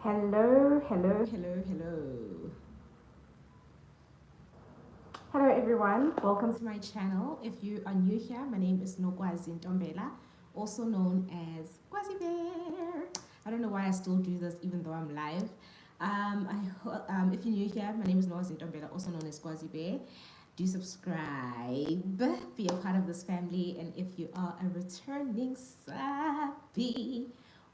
Hello, hello, hello, hello. Hello everyone, welcome to my channel. If you are new here, my name is Nogwazi Ntombela, also known as Gwazi Bear. I don't know why I still do this even though I'm live. If you're new here, my name is Nogwazi Ntombela, also known as Gwazi Bear. Do subscribe, be a part of this family, and if you are a returning sappy,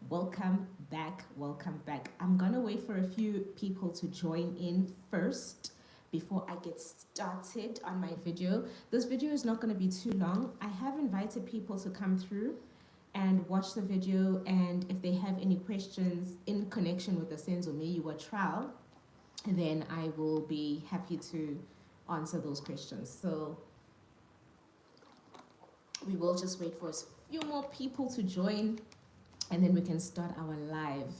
welcome back, welcome back. I'm gonna wait for a few people to join in first before I get started on my video. This video is not going to be too long. I have invited people to come through and watch the video, and if they have any questions in connection with the Siyabonga Miya trial, then I will be happy to answer those questions. So we will just wait for a few more people to join, and then we can start our live.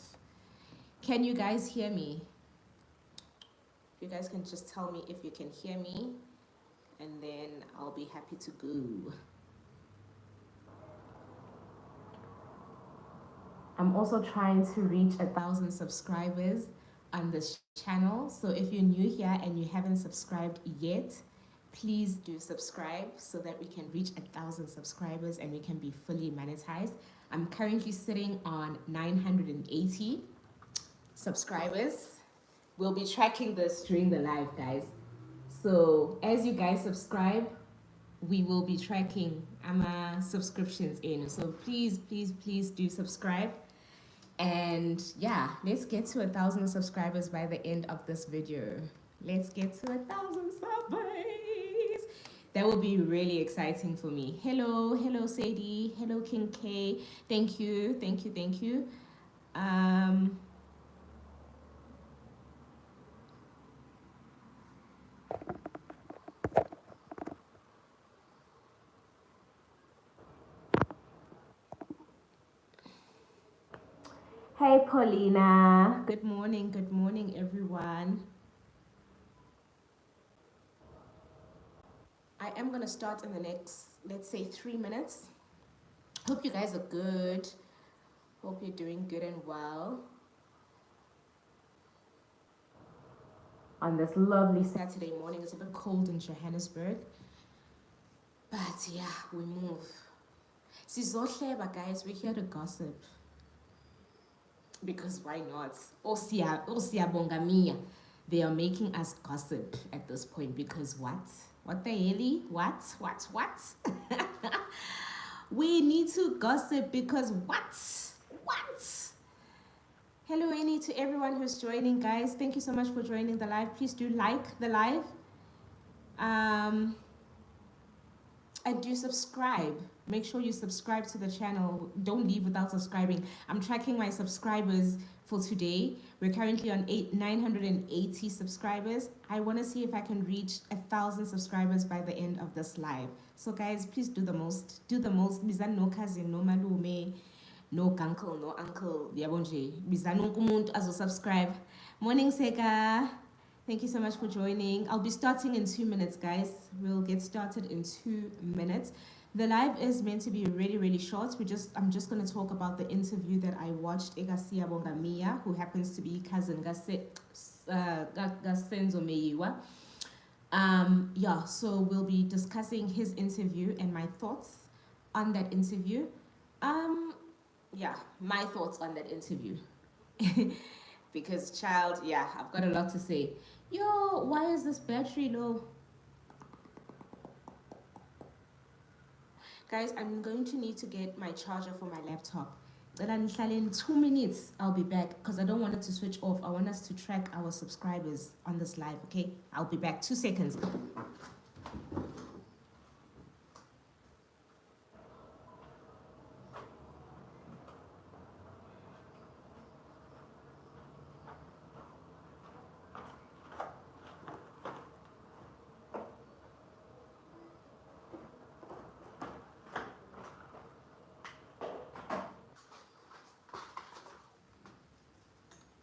Can you guys hear me? You guys can just tell me if you can hear me, and then I'll be happy to go. I'm also trying to reach 1,000 subscribers on this channel. So if you're new here and you haven't subscribed yet, please do subscribe so that we can reach 1,000 subscribers and we can be fully monetized. I'm currently sitting on 980 subscribers. We'll be tracking this during the live, guys. So as you guys subscribe, we will be tracking our subscriptions in. So please, please, please do subscribe. And yeah, let's get to 1,000 subscribers by the end of this video. Let's get to 1,000 subscribers. That will be really exciting for me. Hello, hello Sadie. Hello King K. Thank you, thank you, thank you. Hey Paulina. Good morning everyone. I am gonna start in the next, let's say 3 minutes. Hope you guys are good. Hope you're doing good and well on this lovely Saturday morning. It's a bit cold in Johannesburg, but yeah, we move. Sizohleba, guys, we're here to gossip. Because why not? Siyabonga Miya. They are making us gossip at this point because what? What the hell? What? We need to gossip because what? Hello, Annie, to everyone who's joining, guys. Thank you so much for joining the live. Please do like the live. And do subscribe. Make sure you subscribe to the channel. Don't leave without subscribing. I'm tracking my subscribers for today. We're currently on 980 subscribers. I want to see if I can reach 1,000 subscribers by the end of this live. So guys, please do the most. Do the most. Bizan no cousin, no malume, no uncle, no uncle. Yabonje. Bizan umuntu azo subscribe. Morning Seka. Thank you so much for joining. I'll be starting in 2 minutes, guys. We'll get started in 2 minutes. The live is meant to be really, really short. I'm just going to talk about the interview that I watched. Siyabonga Miya, who happens to be cousin Siyabonga Miya. Yeah, so we'll be discussing his interview and my thoughts on that interview. Yeah, my thoughts on that interview. Because child, yeah, I've got a lot to say. Yo, why is this battery low? Guys, I'm going to need to get my charger for my laptop. Then in 2 minutes, I'll be back because I don't want it to switch off. I want us to track our subscribers on this live, okay? I'll be back. 2 seconds.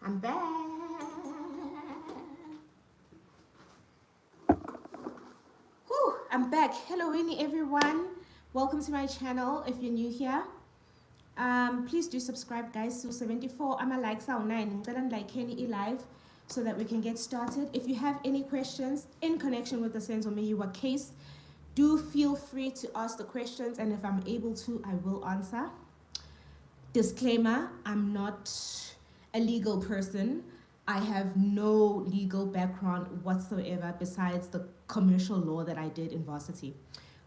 I'm back. I'm back. Hello, everyone. Welcome to my channel. If you're new here, Please do subscribe, guys. So 74, I'm a like sound 9. Like Kenny live so that we can get started. If you have any questions in connection with the Senzo Meyiwa case, do feel free to ask the questions, and if I'm able to, I will answer. Disclaimer, I'm not a legal person. I have no legal background whatsoever besides the commercial law that I did in varsity.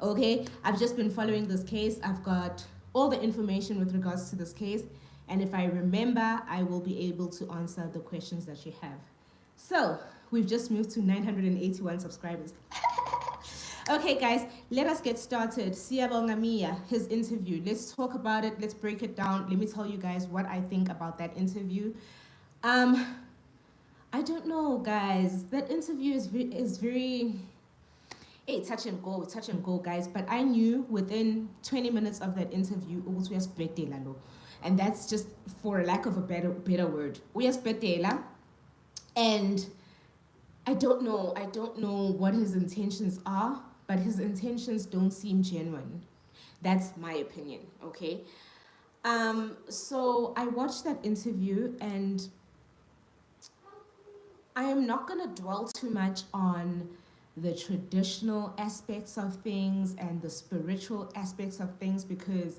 Okay, I've just been following this case. I've got all the information with regards to this case, and if I remember, I will be able to answer the questions that you have. So, we've just moved to 981 subscribers. Okay, guys, let us get started. Siyabonga Miya, his interview. Let's talk about it. Let's break it down. Let me tell you guys what I think about that interview. I don't know, guys. That interview is very hey, touch and go, guys. But I knew within 20 minutes of that interview, it was betela, and that's just for lack of a better word. We are betela, and I don't know what his intentions are, but his intentions don't seem genuine. That's my opinion, okay? So I watched that interview, and I am not going to dwell too much on the traditional aspects of things and the spiritual aspects of things because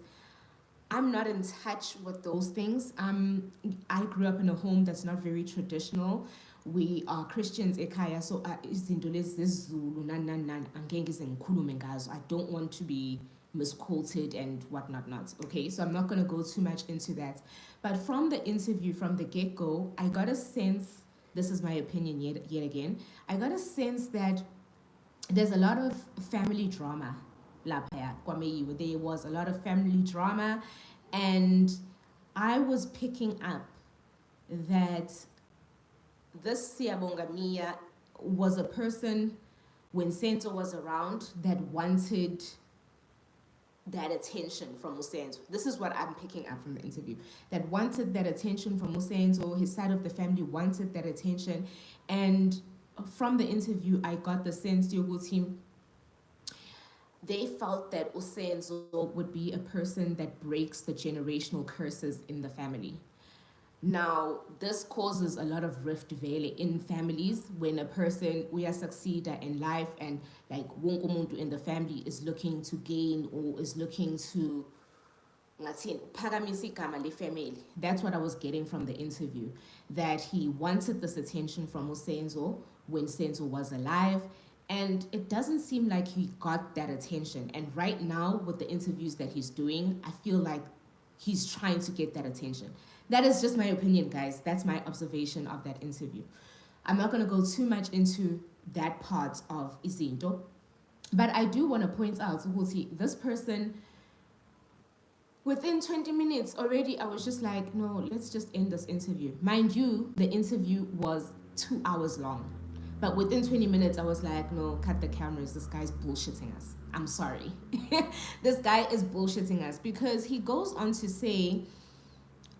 I'm not in touch with those things. I grew up in a home that's not very traditional. We are Christians ekhaya, so izinto lezi zesiZulu angeke ngikhulume ngazo. I don't want to be misquoted and whatnot. Okay, so I'm not going to go too much into that. But from the interview, from the get-go, I got a sense, this is my opinion yet again, I got a sense that there's a lot of family drama. There was a lot of family drama, and I was picking up that this Siyabonga Miya was a person, when Sento was around, that wanted that attention from Musenzo. This is what I'm picking up from the interview. That wanted that attention from Musenzo, his side of the family wanted that attention. And from the interview, I got the sense they felt that Usenzo would be a person that breaks the generational curses in the family. Now, this causes a lot of rift vele in families when a person we are succeeder in life and like wonke umuntu in the family is looking to gain or is looking to phakamisa igama le-family. That's what I was getting from the interview, that he wanted this attention from Usenzo when Senzo was alive, and it doesn't seem like he got that attention. And right now, with the interviews that he's doing, I feel like he's trying to get that attention. That is just my opinion, guys. That's my observation of that interview. I'm not going to go too much into that part of Izinto, but I do want to point out, this person, within 20 minutes already, I was just like, no, let's just end this interview. Mind you, the interview was 2 hours long. But within 20 minutes, I was like, no, cut the cameras. This guy's bullshitting us. I'm sorry. This guy is bullshitting us because he goes on to say,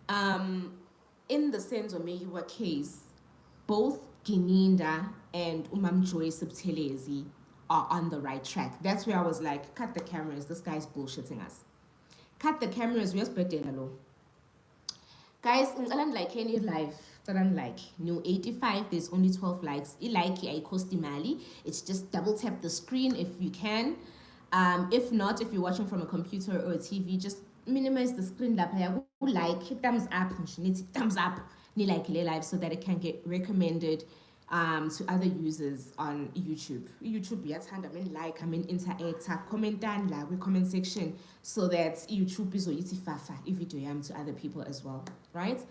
in the Senzo Meyiwa case, both Gininda and Umamjoy Sibtelezi are on the right track. That's where I was like, cut the cameras. This guy's bullshitting us. Cut the cameras. Where's Bedelalo? Guys, I'm like any live. Like new 85, there's only 12 likes. I cost mali. It's just double tap the screen if you can. If not, if you're watching from a computer or a TV, just minimize the screen hit thumbs up, thumbs up, live so that it can get recommended to other users on YouTube. YouTube, I mean interact, comment down la comment section so that YouTube is video to other people as well, right?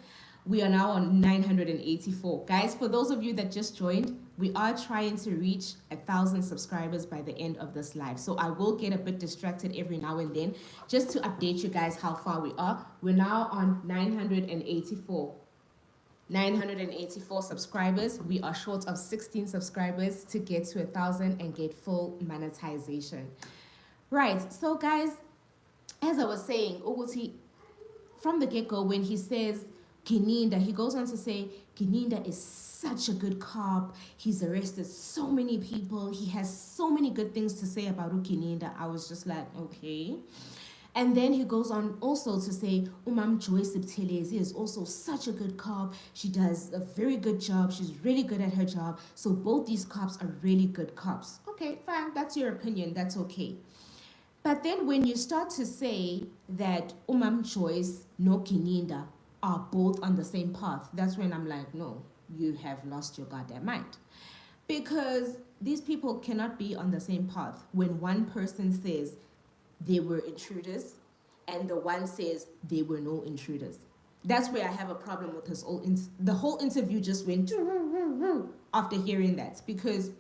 We are now on 984. Guys, for those of you that just joined, we are trying to reach 1,000 subscribers by the end of this live. So I will get a bit distracted every now and then just to update you guys how far we are. We're now on 984. 984 subscribers. We are short of 16 subscribers to get to 1,000 and get full monetization. Right, so guys, as I was saying, Uguti, from the get-go, when he says Gininda, he goes on to say, Gininda is such a good cop. He's arrested so many people. He has so many good things to say about Gininda. I was just like, okay. And then he goes on also to say, Umam Joyce Sibtelezi is also such a good cop. She does a very good job. She's really good at her job. So both these cops are really good cops. Okay, fine. That's your opinion. That's okay. But then when you start to say that Umam Joyce no Kininda are both on the same path, that's when I'm like, no, you have lost your goddamn mind. Because these people cannot be on the same path when one person says they were intruders and the one says they were no intruders. That's where I have a problem with this whole the whole interview just went after hearing that, because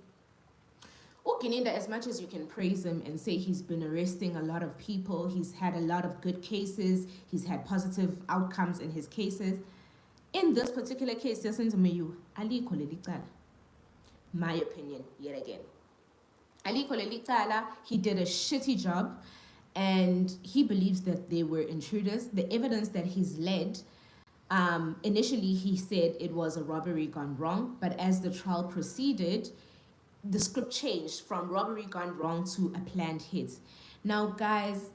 Okininda, as much as you can praise him and say he's been arresting a lot of people, he's had a lot of good cases, he's had positive outcomes in his cases. In this particular case, my opinion, yet again. He did a shitty job and he believes that they were intruders. The evidence that he's led, initially he said it was a robbery gone wrong, but as the trial proceeded, the script changed from robbery gone wrong to a planned hit. Now, guys,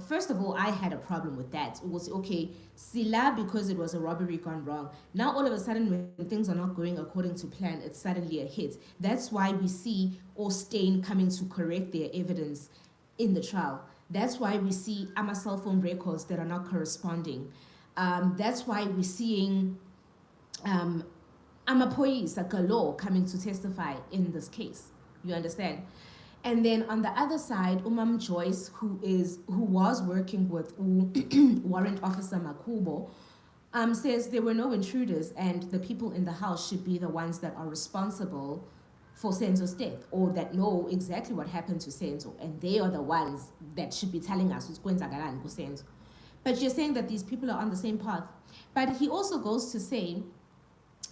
first of all, I had a problem with that. It was okay, Sila, because it was a robbery gone wrong. Now, all of a sudden, when things are not going according to plan, it's suddenly a hit. That's why we see Ostain coming to correct their evidence in the trial. That's why we see AMA cell phone records that are not corresponding. That's why we're seeing Amapoyis, like a law, coming to testify in this case. You understand? And then on the other side, Umam Joyce, who was working with Warrant Officer Makubo, says there were no intruders and the people in the house should be the ones that are responsible for Senzo's death, or that know exactly what happened to Senzo, and they are the ones that should be telling us what's going on with Senzo. But you're saying that these people are on the same path. But he also goes to say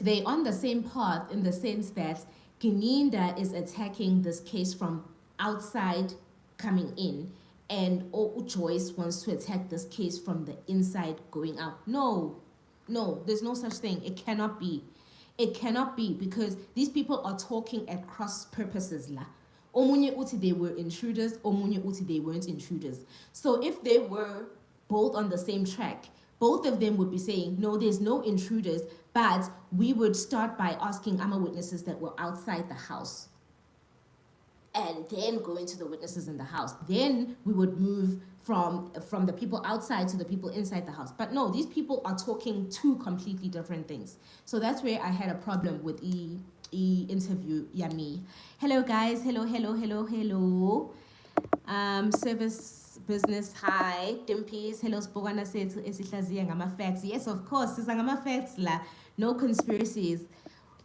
they're on the same path in the sense that Gininda is attacking this case from outside coming in, and Joyce wants to attack this case from the inside going out. No, there's no such thing. It cannot be. It cannot be, because these people are talking at cross purposes. Omunye uti they were intruders, omunye uti they weren't intruders. So if they were both on the same track, both of them would be saying, no, there's no intruders, but we would start by asking AMA witnesses that were outside the house and then go into the witnesses in the house. Then we would move from the people outside to the people inside the house. But no, these people are talking two completely different things. So that's where I had a problem with interview Yami. Hello guys, hello. Service business, hi. Dimpies, hello Spogana said esihlaziya ngama facts. Yes, of course, ngama facts la. No conspiracies.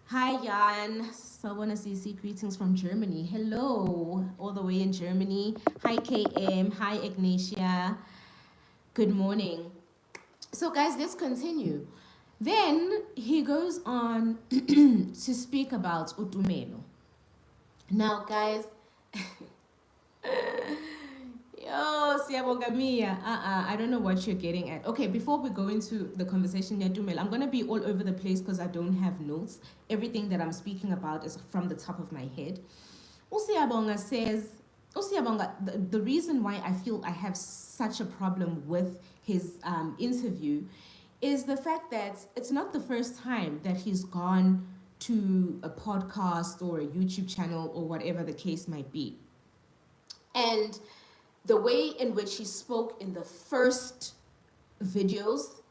Hi Jan, Siyabonga Miya, greetings from Germany. Hello, all the way in Germany. Hi KM, hi Ignatia. Good morning. So guys, let's continue. Then he goes on to speak about Utumelo. Now guys, yo, Siyabonga Miya. I don't know what you're getting at. Okay, before we go into the conversation, I'm going to be all over the place because I don't have notes. Everything that I'm speaking about is from the top of my head. Siyabonga says, the reason why I feel I have such a problem with his interview is the fact that it's not the first time that he's gone to a podcast or a YouTube channel or whatever the case might be. And the way in which he spoke in the first videos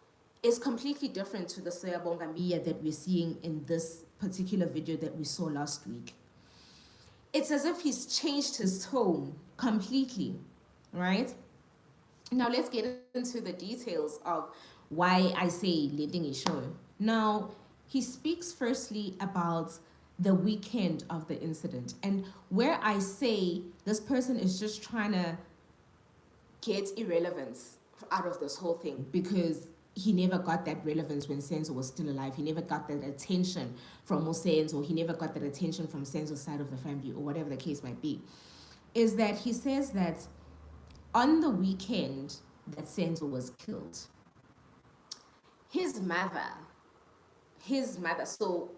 is completely different to the Siyabonga Miya that we're seeing in this particular video that we saw last week. It's as if he's changed his tone completely, right? Now let's get into the details of why I say leading a show. Now, he speaks firstly about the weekend of the incident, and where I say this person is just trying to get irrelevance out of this whole thing, because he never got that relevance when Senzo was still alive. He never got that attention from Senzo. He never got that attention from Senzo's side of the family, or whatever the case might be. Is that he says that on the weekend that Senzo was killed, his mother, so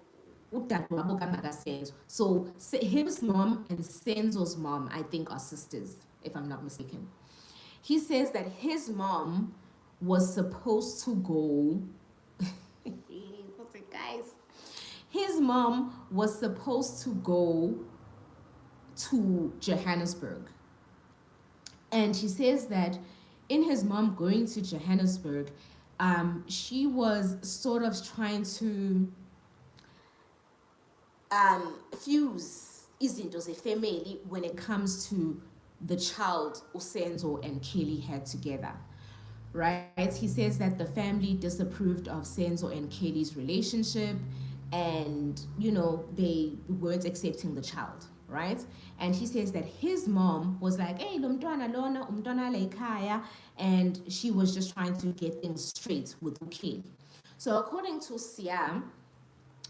his mom and Senzo's mom, I think, are sisters, if I'm not mistaken. He says that his mom was supposed to go. What's it, guys? His mom was supposed to go to Johannesburg. And he says that in his mom going to Johannesburg, she was sort of trying to fuse izinto zefamily when it comes to the child Usenzo and Kelly had together. Right? He says that the family disapproved of Senzo and Kelly's relationship, and they weren't accepting the child, right? And he says that his mom was like, hey, lo mntwana lona umntwana lekhaya, and she was just trying to get things straight with Kelly. So according to Siam,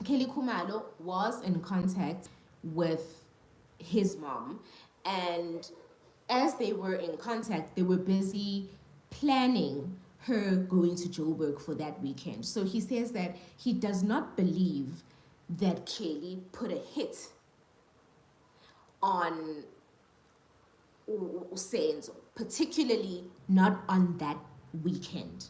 Kelly Khumalo was in contact with his mom, and as they were in contact, they were busy planning her going to Joburg for that weekend. So he says that he does not believe that Kelly put a hit on Usenzo, particularly not on that weekend.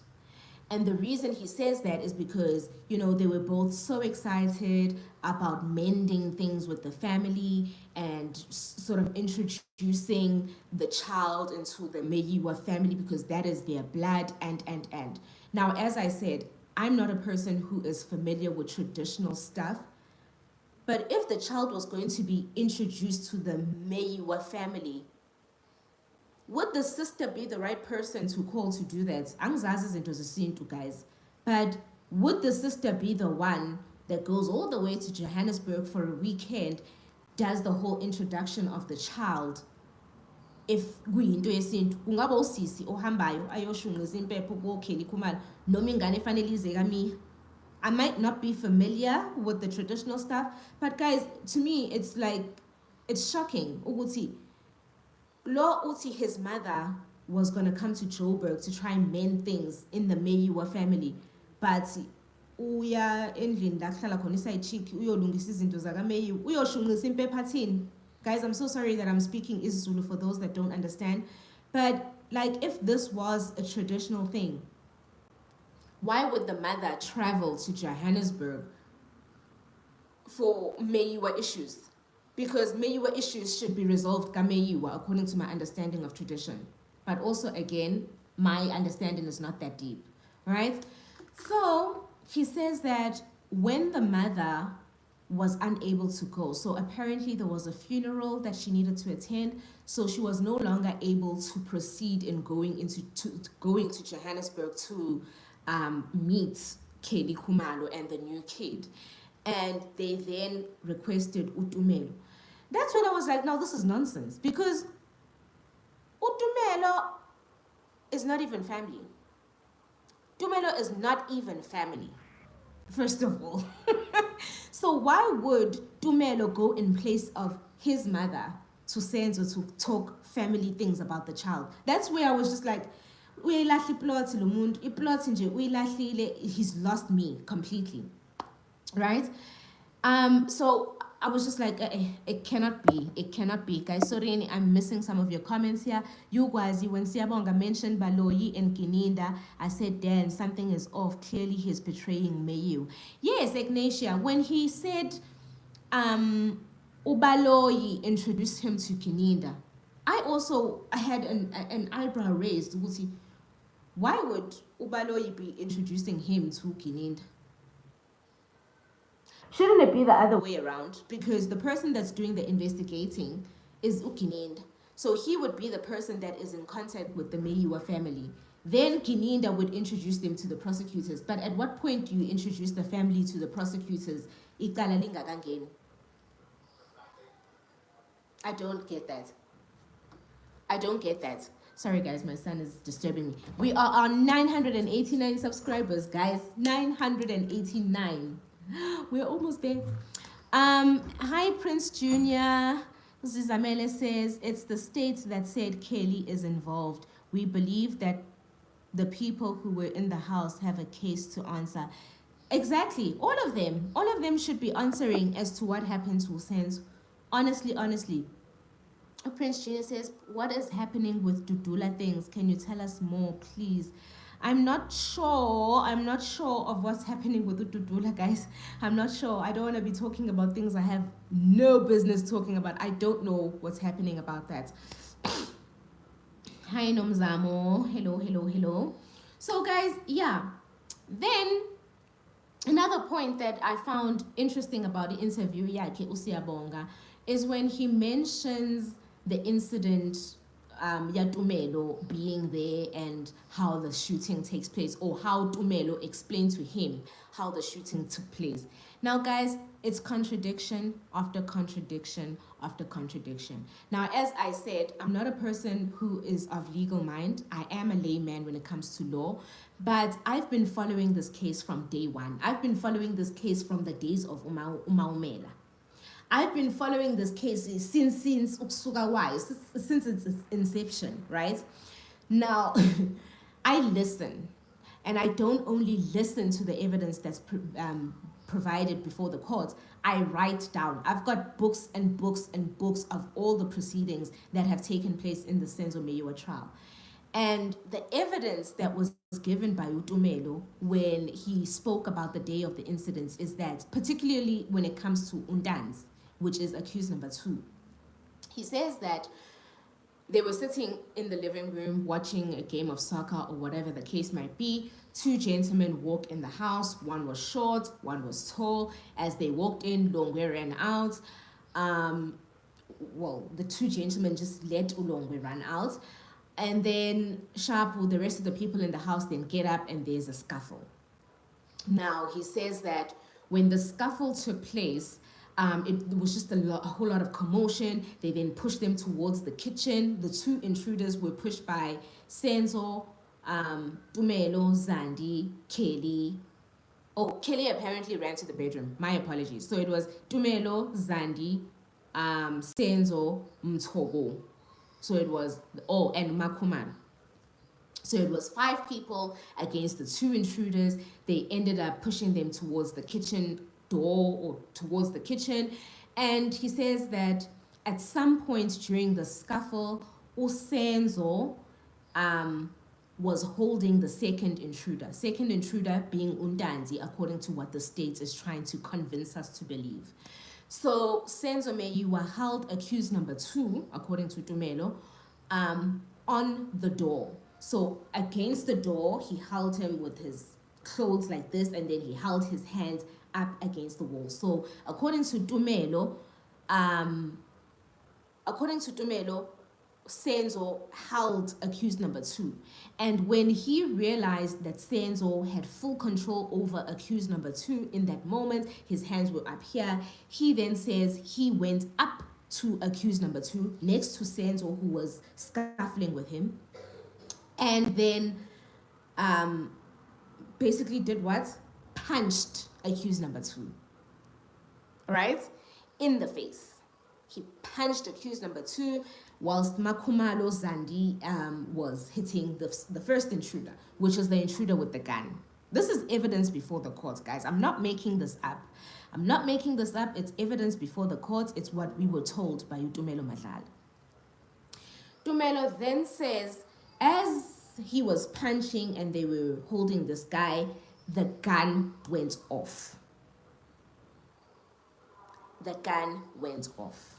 And the reason he says that is because, they were both so excited about mending things with the family and sort of introducing the child into the Meyiwa family because that is their blood and. Now, as I said, I'm not a person who is familiar with traditional stuff, but if the child was going to be introduced to the Meyiwa family, would the sister be the right person to call to do that? Angizazi izinto zesintu, guys. But would the sister be the one that goes all the way to Johannesburg for a weekend, does the whole introduction of the child? If kuyinto yesintu, kungaba usisi ohambayo ayoshunqisa impepho koKelly Khumalo noma ingane efanele ize kaMiya. I might not be familiar with the traditional stuff, but guys, to me, it's like, it's shocking. Ukuthi Lo Uti, his mother, was going to come to Joburg to try and mend things in the Meyiwa family. But uya endlini la kuhlala khona isayitshiki uyolungisa izinto zakaMeyiwa uyoshunqisa impepha thini. Guys, I'm so sorry that I'm speaking isiZulu for those that don't understand. But like, if this was a traditional thing, why would the mother travel to Johannesburg for Meyiwa issues? Because Meyiwa issues should be resolved Meyiwa, according to my understanding of tradition. But also, again, my understanding is not that deep, right? So he says that when the mother was unable to go, so apparently there was a funeral that she needed to attend, so she was no longer able to proceed in going to Johannesburg to meet Kelly Khumalo and the new kid. And they then requested Utumelo. That's when I was like, no, this is nonsense. Because Utumelo is not even family. Tumelo is not even family, first of all. So why would Tumelo go in place of his mother to Senzo to talk family things about the child? That's where I was just like, he's lost me completely. Right? So I was just like, it cannot be. Guys, sorry, I'm missing some of your comments here. You guys, when Siyabonga mentioned Baloyi and Kininda, I said, Dan, something is off. Clearly, he's betraying Mayu. Yes, Ignatia, when he said Ubaloyi introduced him to Kininda, I had an eyebrow raised. Why would Ubaloyi be introducing him to Kininda? Shouldn't it be the other way around? Because the person that's doing the investigating is Ukininda. So he would be the person that is in contact with the Meyiwa family. Then Kininda would introduce them to the prosecutors. But at what point do you introduce the family to the prosecutors? I don't get that. Sorry guys, my son is disturbing me. We are on 989 subscribers, guys. 989. We're almost there. Hi, Prince Junior. Zizamele says, it's the state that said Kelly is involved. We believe that the people who were in the house have a case to answer. Exactly. All of them should be answering as to what happened to Senzo. Honestly. Prince Gina says, what is happening with Dudula things? Can you tell us more, please? I'm not sure. I'm not sure of what's happening with the Dudula, guys. I'm not sure. I don't want to be talking about things I have no business talking about. I don't know what's happening about that. Hi, Nomzamo. Hello, hello, hello. So, guys, yeah. Then, another point that I found interesting about the interview, Siyabonga, is when he mentions the incident, Tumelo being there and how the shooting takes place, or how Tumelo explained to him how the shooting took place. Now, guys, it's contradiction after contradiction after contradiction. Now, as I said, I'm not a person who is of legal mind. I am a layman when it comes to law, but I've been following this case from day one. I've been following this case from the days of Umaumela. I've been following this case since its inception, right? Now, I listen, and I don't only listen to the evidence that's provided before the court. I write down. I've got books and books and books of all the proceedings that have taken place in the Siyabonga Miya trial. And the evidence that was given by Utumelo when he spoke about the day of the incidents is that, particularly when it comes to Undans, which is accused number 2, he says that they were sitting in the living room watching a game of soccer or whatever the case might be. 2 gentlemen walk in the house. One was short, one was tall. As they walked in, Longwe ran out. The 2 gentlemen just let Ulongwe run out. And then Sharp, the rest of the people in the house, then get up and there's a scuffle. Now, he says that when the scuffle took place, it was just a whole lot of commotion. They then pushed them towards the kitchen. The 2 intruders were pushed by Senzo, Tumelo, Zandi, Kelly. Oh, Kelly apparently ran to the bedroom. My apologies. So it was Tumelo, Zandi, Senzo, Mtogo. So it was, and Makuman. So it was 5 people against the 2 intruders. They ended up pushing them towards the kitchen door or towards the kitchen. And he says that at some point during the scuffle, Usenzo was holding the second intruder being Undanzi, according to what the state is trying to convince us to believe. So Senzo Meyiwa held accused number 2, according to Tumelo, on the door. So against the door, he held him with his clothes like this, and then he held his hands up against the wall. So according to Tumelo, Senzo held accused number 2. And when he realized that Senzo had full control over accused number 2 in that moment, his hands were up here, he then says he went up to accused number 2 next to Senzo, who was scuffling with him, and then basically did what? Punched accused number 2, right? In the face. He punched accused number 2 whilst Makumalo Zandi was hitting the first intruder, which was the intruder with the gun. This is evidence before the court, guys. I'm not making this up. It's evidence before the court. It's what we were told by Utumelo Madlala. Tumelo then says, as he was punching and they were holding this guy, the gun went off. The gun went off.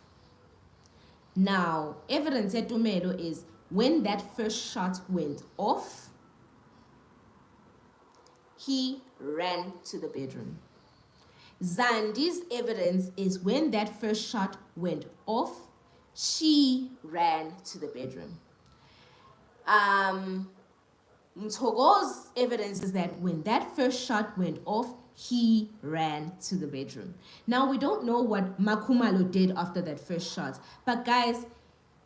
Now, evidence at Tumelo is when that first shot went off, he ran to the bedroom. Zandi's evidence is when that first shot went off, she ran to the bedroom. Mtogo's evidence is that when that first shot went off, he ran to the bedroom. Now, we don't know what Makumalo did after that first shot. But guys,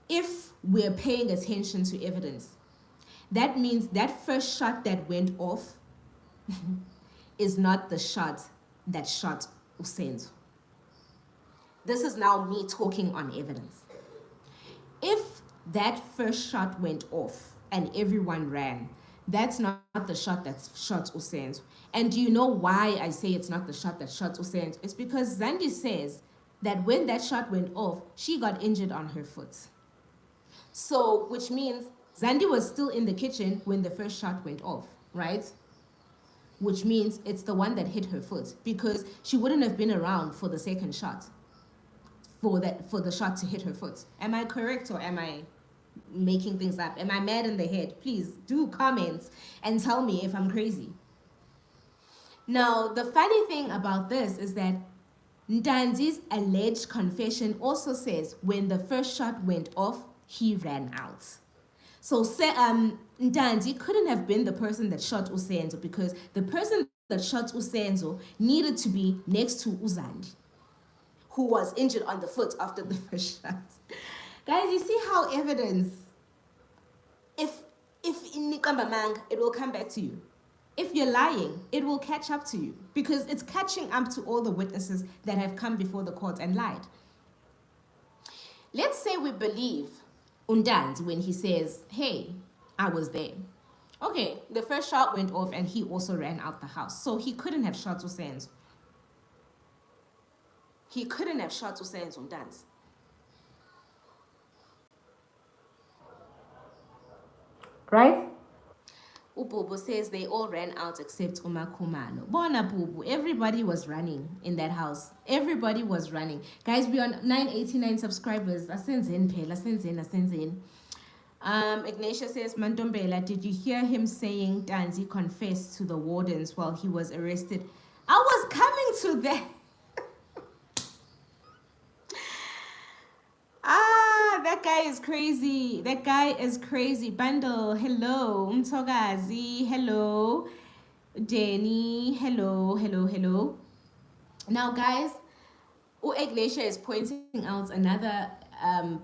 if we're paying attention to evidence, that means that first shot that went off is not the shot that shot Usenzo. This is now me talking on evidence. If that first shot went off and everyone ran, that's not the shot that shot Usenzo. And do you know why I say it's not the shot that shot Usenzo? It's because Zandi says that when that shot went off, she got injured on her foot. So, which means Zandi was still in the kitchen when the first shot went off, right? Which means it's the one that hit her foot, because she wouldn't have been around for the second shot, for the shot to hit her foot. Am I correct, or am I making things up? Am I mad in the head? Please do comment and tell me if I'm crazy. Now, the funny thing about this is that Ntanzi's alleged confession also says when the first shot went off, he ran out. So Ntanzi couldn't have been the person that shot Usenzo, because the person that shot Usenzo needed to be next to Uzandi, who was injured on the foot after the first shot. Guys, you see how evidence, if in Nikambamang, it will come back to you. If you're lying, it will catch up to you, because it's catching up to all the witnesses that have come before the court and lied. Let's say we believe Undanzi when he says, hey, I was there. Okay, the first shot went off and he also ran out the house. So he couldn't have shot Usenzo. He couldn't have shot Usenzo Undanzi. Right? Ububu says they all ran out except Umakumalo. Bona Bubu, everybody was running in that house. Everybody was running. Guys, we're on 989 subscribers. Asenzen Pela, Asenzen. Ignatia says, Mandombela, did you hear him saying Danzi confessed to the wardens while he was arrested? I was coming to that. That guy is crazy. That guy is crazy. Bundle, hello. Mtogazi, hello. Danny, hello. Now, guys, Ignatia is pointing out another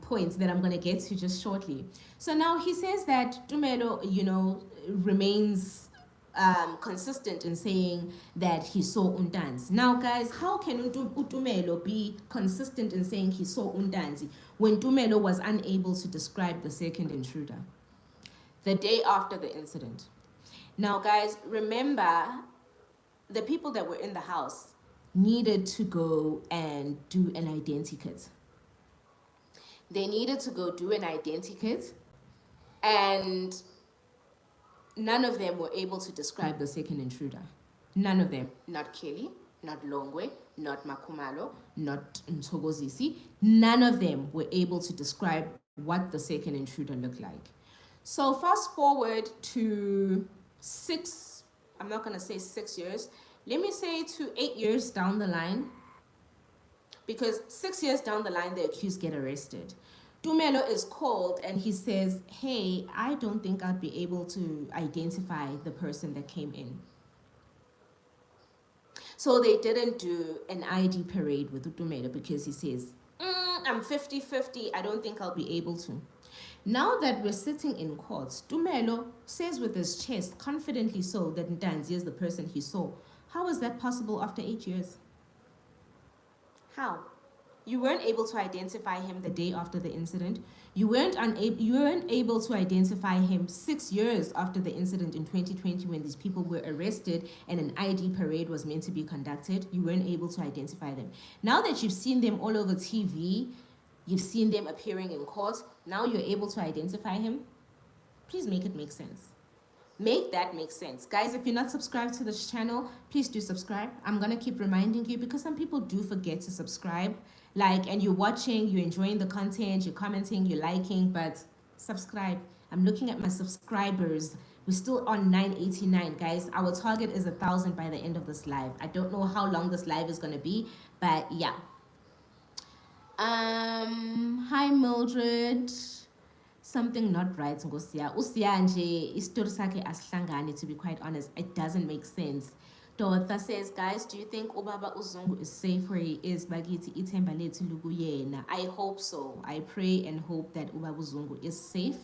point that I'm going to get to just shortly. So now he says that Tumelo, remains consistent in saying that he saw Undanzi. Now, guys, how can Utumelo be consistent in saying he saw Undanzi when Tumelo was unable to describe the second intruder the day after the incident? Now, guys, remember, the people that were in the house needed to go and do an identikit. They needed to go do an identikit, and none of them were able to describe the second intruder. None of them. Not Kelly, not Longwe, not Makumalo, not Ntogozisi. None of them were able to describe what the second intruder looked like. So fast forward to I'm not going to say 6 years. Let me say to 8 years down the line. Because 6 years down the line, the accused get arrested. Tumelo is called and he says, hey, I don't think I'd be able to identify the person that came in. So they didn't do an ID parade with Tumelo because he says, I'm 50-50, I don't think I'll be able to. Now that we're sitting in court, Tumelo says with his chest, confidently so, that Ntanzi is the person he saw. How is that possible after 8 years? How? You weren't able to identify him the day after the incident. You weren't able to identify him 6 years after the incident in 2020 when these people were arrested and an ID parade was meant to be conducted. You weren't able to identify them. Now that you've seen them all over TV, you've seen them appearing in court, now you're able to identify him. Please make it make sense. Make that make sense. Guys, if you're not subscribed to this channel, please do subscribe. I'm going to keep reminding you because some people do forget to subscribe. And you're watching, you're enjoying the content, you're commenting, you're liking, but subscribe. I'm looking at my subscribers. We're still on 989, guys. Our target is 1,000 by the end of this live. I don't know how long this live is going to be, but yeah. Hi, Mildred. Something not right, Ngosia. Usia nje istori sakhe asihlangani, to be quite honest. It doesn't make sense. Dorotha says, guys, do you think Ubaba Uzungu is safe where he is? Bagiti ithemba lethu lukuyena. I hope so. I pray and hope that Ubaba Uzungu is safe.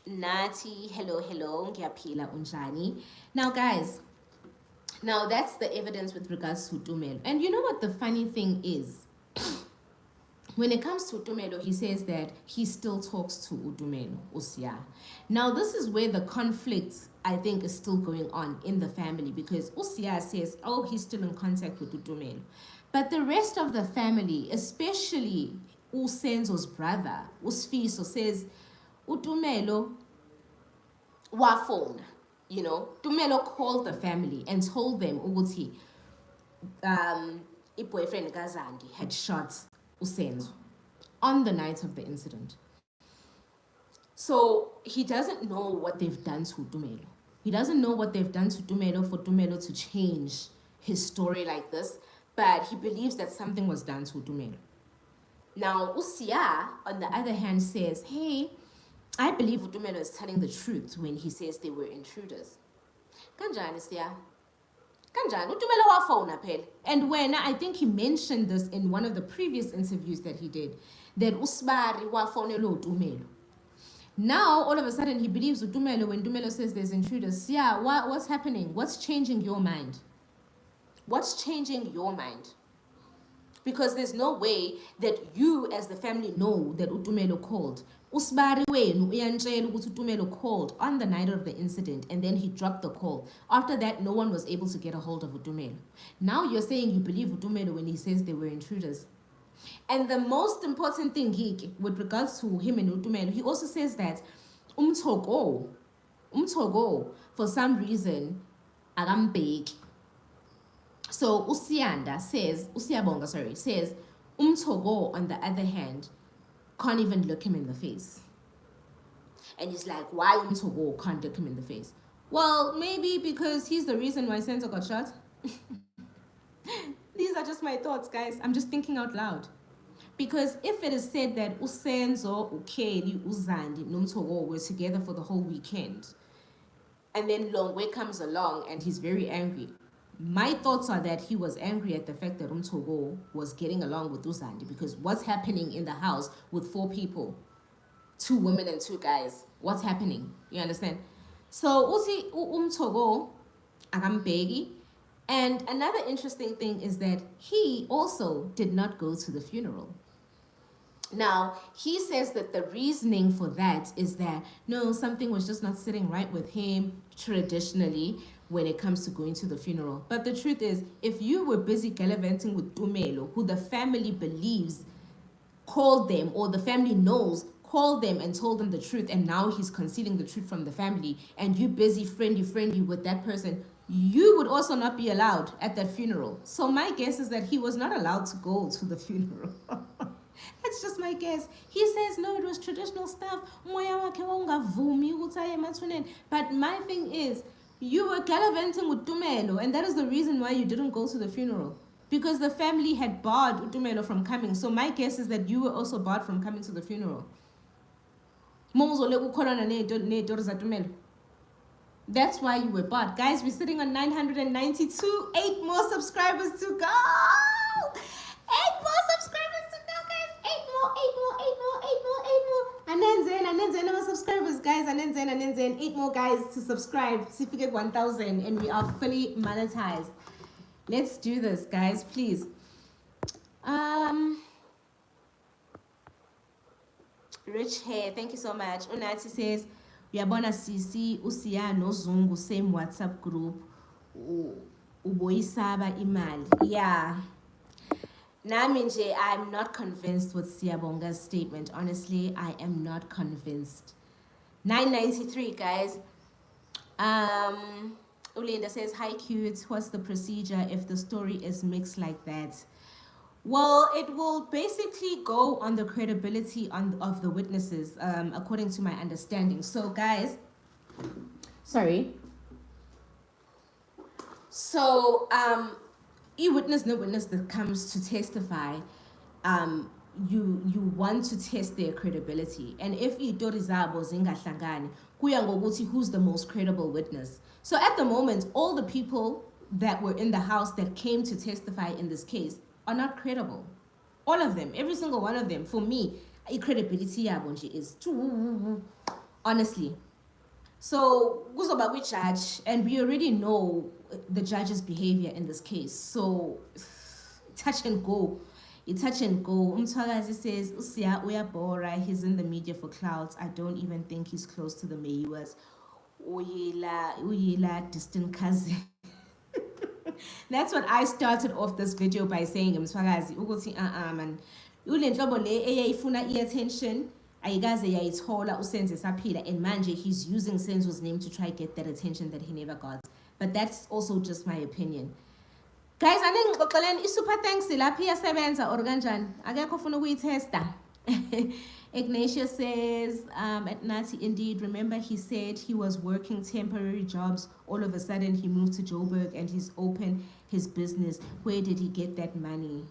Nati, hello, ngiyaphila unjani. Now, guys, that's the evidence with regards to Tumelo. And you know what the funny thing is? When it comes to Utumelo, he says that he still talks to Utumelo, Usia. Now, this is where the conflict, I think, is still going on in the family, because Usia says, oh, he's still in contact with Utumelo. But the rest of the family, especially uSenzo's brother, uSfiso, says uTumelo wafona. You know, Tumelo called the family and told them ukuthi boyfriend Gazandi had shot uSenzo on the night of the incident. So he doesn't know what they've done to Tumelo. He doesn't know what they've done to Tumelo for Tumelo to change his story like this, but he believes that something was done to Tumelo. Now, Usia, on the other hand, says, hey, I believe Tumelo is telling the truth when he says they were intruders. Kanjani, Sia? Kanjani? Utumelo wafona phela. And when I think he mentioned this in one of the previous interviews that he did, that Usbari wafonelo Utumelo. Now, all of a sudden, he believes Utumelo when Utumelo says there's intruders. Yeah, what's happening? What's changing your mind? What's changing your mind? Because there's no way that you, as the family, know that Utumelo called. Usbari wenu uyantshela ukuthi uTumelo called on the night of the incident, and then he dropped the call. After that, no one was able to get a hold of uTumelo. Now you're saying you believe uTumelo when he says they were intruders. And the most important thing with regards to him and uTumelo, he also says that umthogo, for some reason, agambeki. So Siyabonga says, umthogo, on the other hand, can't even look him in the face. And he's like, why umthogo can't look him in the face? Well, maybe because he's the reason why Senzo got shot. These are just my thoughts, guys. I'm just thinking out loud. Because if it is said that Usenzo, Ukeli, Uzandi, Nomthogo were together for the whole weekend, and then Longwe comes along and he's very angry, my thoughts are that he was angry at the fact that Umthogo was getting along with Uzandi, because what's happening in the house with 4 people, 2 women and 2 guys? What's happening? You understand? So Uzi Umthogo agambeki. And another interesting thing is that he also did not go to the funeral. Now, he says that the reasoning for that is that, no, something was just not sitting right with him traditionally when it comes to going to the funeral. But the truth is, if you were busy gallivanting with Tumelo, who the family believes called them, or the family knows called them and told them the truth, and now he's concealing the truth from the family, and you busy friendly with that person, you would also not be allowed at that funeral. So my guess is that he was not allowed to go to the funeral. That's just my guess. He says, no, it was traditional stuff. But my thing is, you were gallivanting with Tumelo, and that is the reason why you didn't go to the funeral. Because the family had barred Tumelo from coming. So my guess is that you were also barred from coming to the funeral. That's why you were barred. Guys, we're sitting on 992. 8 more subscribers to go. 8 more subscribers to go, guys. 8 more. And then more subscribers, guys. And then 8 more guys to subscribe. See if we get 1,000 and we are fully monetized. Let's do this, guys, please. Rich hair, thank you so much. Unati says, uyabona sisi usiya nozungu same WhatsApp group uboyisaba imali. Yeah. Nami nje, I'm not convinced with Siyabonga's statement. Honestly, I am not convinced. 993, guys. Ulinda says, hi cute, what's the procedure if the story is mixed like that? Well, it will basically go on the credibility of the witnesses, according to my understanding. So, guys, sorry. So, witness, no witness that comes to testify, you want to test their credibility. And if idorizabo zingahlangani, kuya ngokuthi who's the most credible witness. So at the moment, all the people that were in the house that came to testify in this case are not credible. All of them, every single one of them. For me, credibility yabo is too, honestly. So kuzoba we judge, and we already know the judge's behavior in this case. So touch and go. Touch and go. Umthwakazi says, Usiya uyabora, he's in the media for clouds. I don't even think he's close to the Mayuas. Uyila distant cousin. That's what I started off this video by saying, Umthwakazi, uguthi man. ule nhlobo le eyayifuna i-attention ayikaze yayithola uSenzo esaphila, and manje he's using Senzo's name to try get that attention that he never got. But that's also just my opinion. Guys, anengixoxeleni i-super thanks lapha iyasebenza or kanjani? Akekho ufuna ukuyitesta. Ignatius says, at Nati, indeed, remember he said he was working temporary jobs. All of a sudden he moved to Joburg and he's opened his business. Where did he get that money?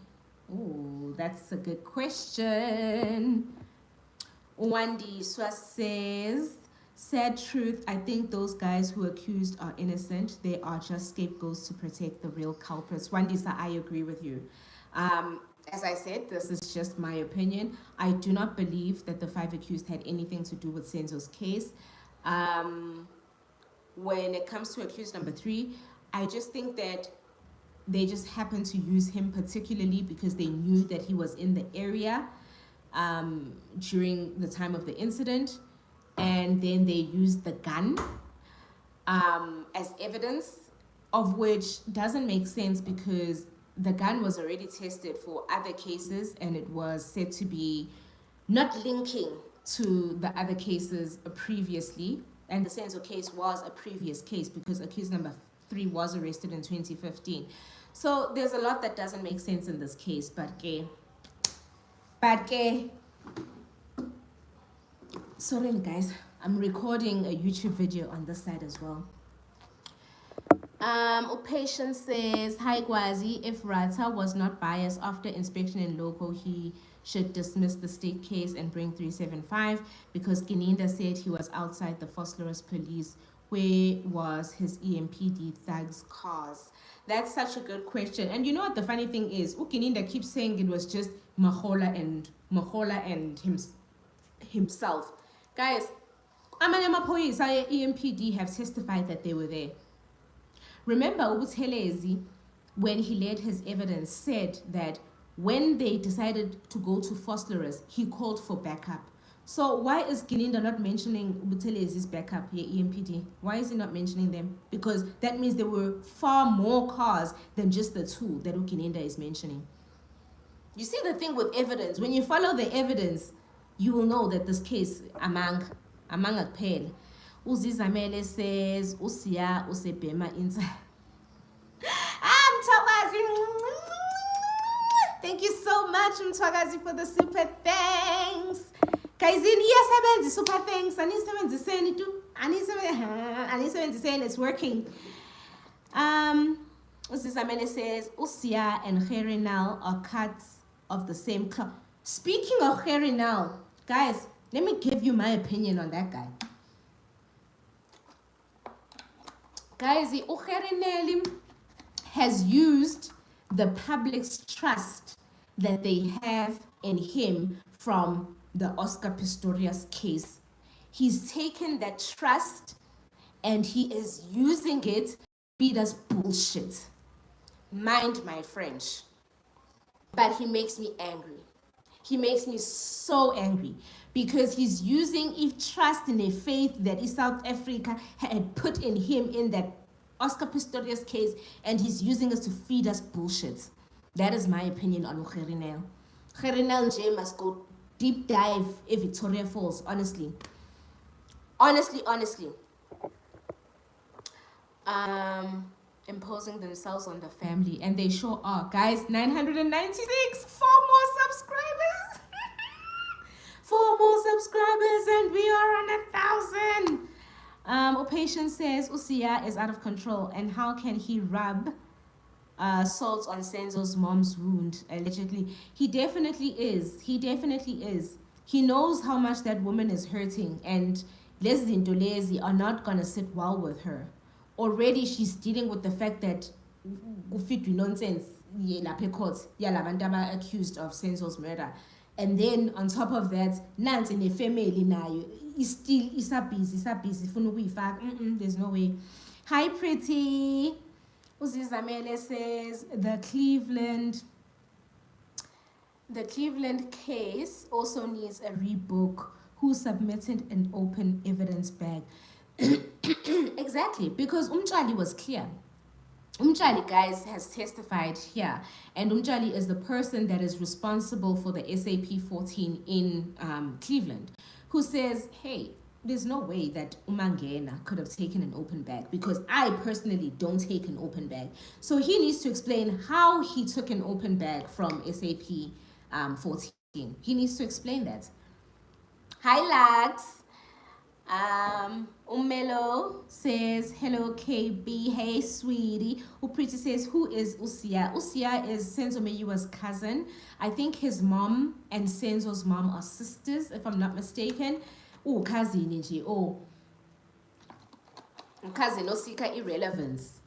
Oh, that's a good question. Wandi Swa says, sad truth, I think those guys who accused are innocent. They are just scapegoats to protect the real culprits. Wandisa, I agree with you. As I said, this is just my opinion. I do not believe that the 5 accused had anything to do with Senzo's case. When it comes to accused number 3, I just think that they just happened to use him particularly because they knew that he was in the area during the time of the incident, and then they used the gun as evidence, of which doesn't make sense because the gun was already tested for other cases and it was said to be not linking to the other cases previously, and the Senzo case was a previous case because accused number 3 was arrested in 2015. So there's a lot that doesn't make sense in this case, but sorry guys, I'm recording a YouTube video on this side as well. Patience says, hi Gwazi, if Rata was not biased after inspection in local, he should dismiss the state case and bring 375 because Gininda said he was outside the Phosphorus police. Where was his EMPD thugs' cars? That's such a good question. And you know what the funny thing is? Gininda keeps saying it was just Mahola and himself. Guys, Amanyama police, EMPD have testified that they were there. Remember, Ubuthelezi, when he led his evidence, said that when they decided to go to Phosphorus, he called for backup. So why is Gininda not mentioning Ubutelezi's backup here, EMPD? Why is he not mentioning them? Because that means there were far more cars than just the 2 that Gininda is mentioning. You see the thing with evidence, when you follow the evidence, you will know that this case among akpel. Uzizamele says, Usiya usebhema inside. Thank you so much, Mtwakazi, for the super thanks. Guys, yes, super thanks. It's working. Uzizamele says, Usiya and Kherinal are cuts of the same cloth. Speaking of Kherinal, guys, let me give you my opinion on that guy. Guys, Ukhereneli has used the public's trust that they have in him from the Oscar Pistorius case. He's taken that trust and he is using it to beat us bullshit. Mind my French. But he makes me angry. He makes me so angry because he's using trust in a faith that South Africa had put in him in that Oscar Pistorius case, and he's using us to feed us bullshit. That is my opinion on Kherinal. Kherinal J must go deep dive if Victoria Falls, honestly. Honestly. Imposing themselves on the family, and they sure are. Guys, 996, 4 more subscribers. 4 more subscribers and we are on 1,000. Patient says Usiya is out of control, and how can he rub salt on Senzo's mom's wound, allegedly? He definitely is. He knows how much that woman is hurting, and Les Zintolezi are not gonna sit well with her. Already she's dealing with the fact that nonsense accused of Senzo's murder. And then on top of that, Nance in a family now is still busy. There's no way. Hi pretty. Uzizamele says the Cleveland case also needs a rebook. Who submitted an open evidence bag? Exactly, because Umchali was clear. Umjali, guys, has testified here, and Umjali is the person that is responsible for the SAP 14 in Cleveland, who says, hey, there's no way that Umangena could have taken an open bag, because I personally don't take an open bag. So he needs to explain how he took an open bag from SAP 14. He needs to explain that. Hi, Lax. Umelo says, hello, KB. Hey, sweetie. Upriti says, who is Usia? Usia is Senzo Meyua's cousin. I think his mom and Senzo's mom are sisters, if I'm not mistaken. Oh, cousin, Niji. Oh, cousin, Osika irrelevance.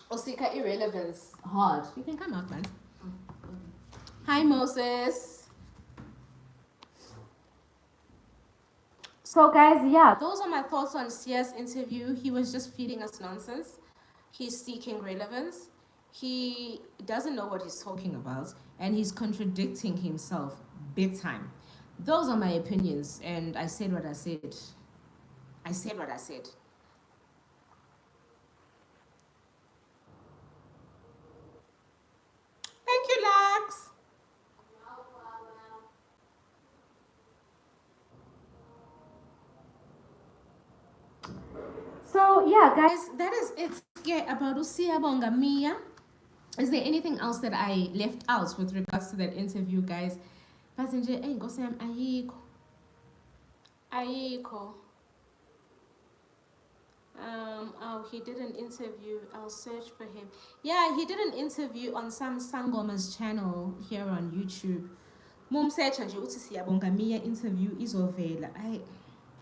Osika irrelevance. Hard. You can come out, man. Hi, Moses. So guys, yeah, those are my thoughts on Sia's interview. He was just feeding us nonsense. He's seeking relevance. He doesn't know what he's talking about, and he's contradicting himself big time. Those are my opinions, and I said what I said. I said what I said. Thank you, Lax. So yeah, guys, that is it about Siyabonga Miya. Is there anything else that I left out with regards to that interview, guys? Passenger, hey, go Sam, Ayiko. Oh, he did an interview. I'll search for him. Yeah, he did an interview on some Sangoma's channel here on YouTube. Mom search and uthi Siyabonga Miya interview izovela.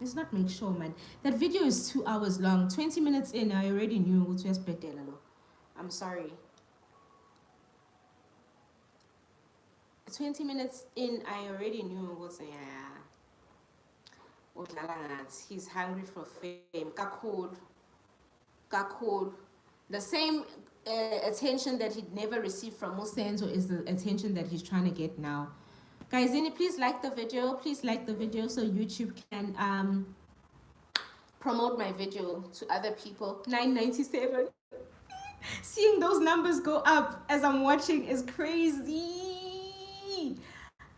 It's not make sure, man. That video is 2 hours long. 20 minutes in, I already knew what was better. I'm sorry. 20 minutes in, I already knew what's he's hungry for fame. Kakhulu. The same attention that he'd never received from Musenzo is the attention that he's trying to get now. Guys, please like the video. Please like the video so YouTube can promote my video to other people. 997. Seeing those numbers go up as I'm watching is crazy.